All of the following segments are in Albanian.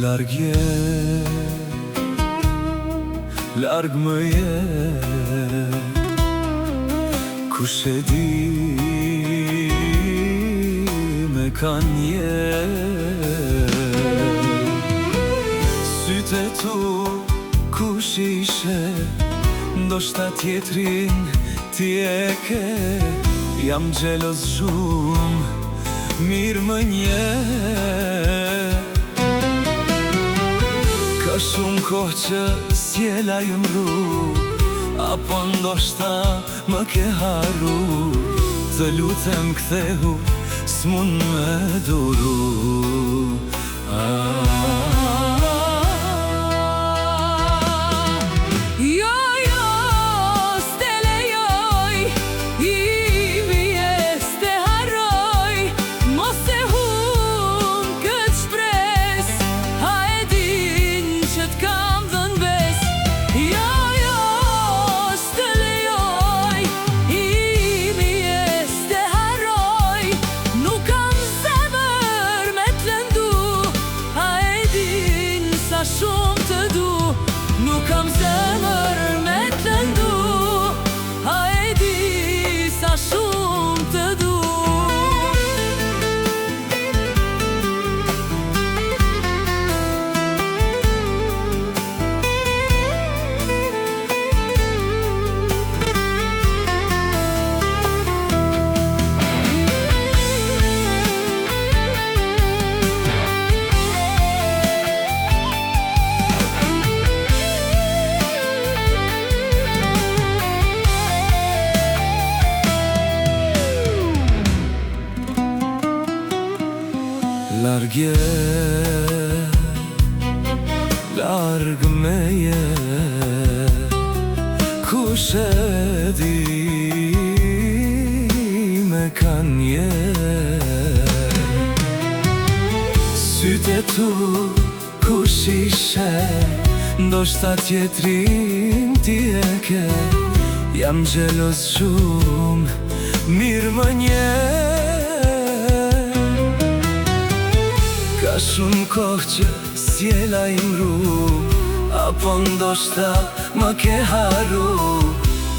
Larg je, larg më je, kush e di me kanë je. Sytë tu kush ishe, ndoshta tjetrin ti e ke. Jam xheloz shumë, mirë më nje. Ka shumë kohë që s'jela ju mru, apo ndoshta më ke haru. Të lutem kthehu, s'mun me duru. Shumë të du, nuk kam zemër me të ndu. A e di sa shumë të du. Larg je, larg me je, kush e di me kanë je. Sytë tu kush ishe, ndoshta tjetrin ti e ke. Jam xheloz shumë, mirë më nje. Ka shumë kohë që s'jela i mru, apo ndoshta më ke haru.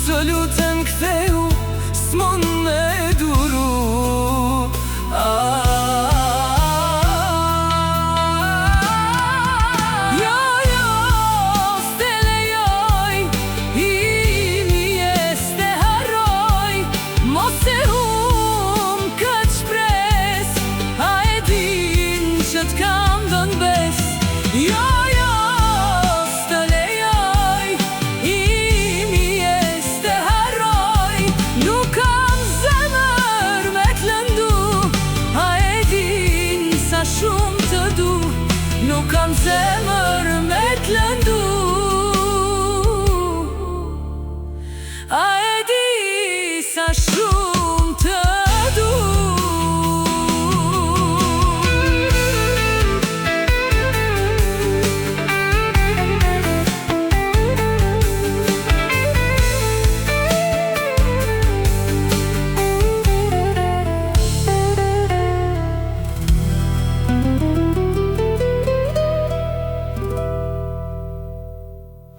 Të lutem kthehu, s'mun me duru. Kam dhënë bes, jo, s'të lejoj, imi e s'të harroj. Nuk kam zemër me t'lëndu, a e din sa shumë të du. Nuk kam zemër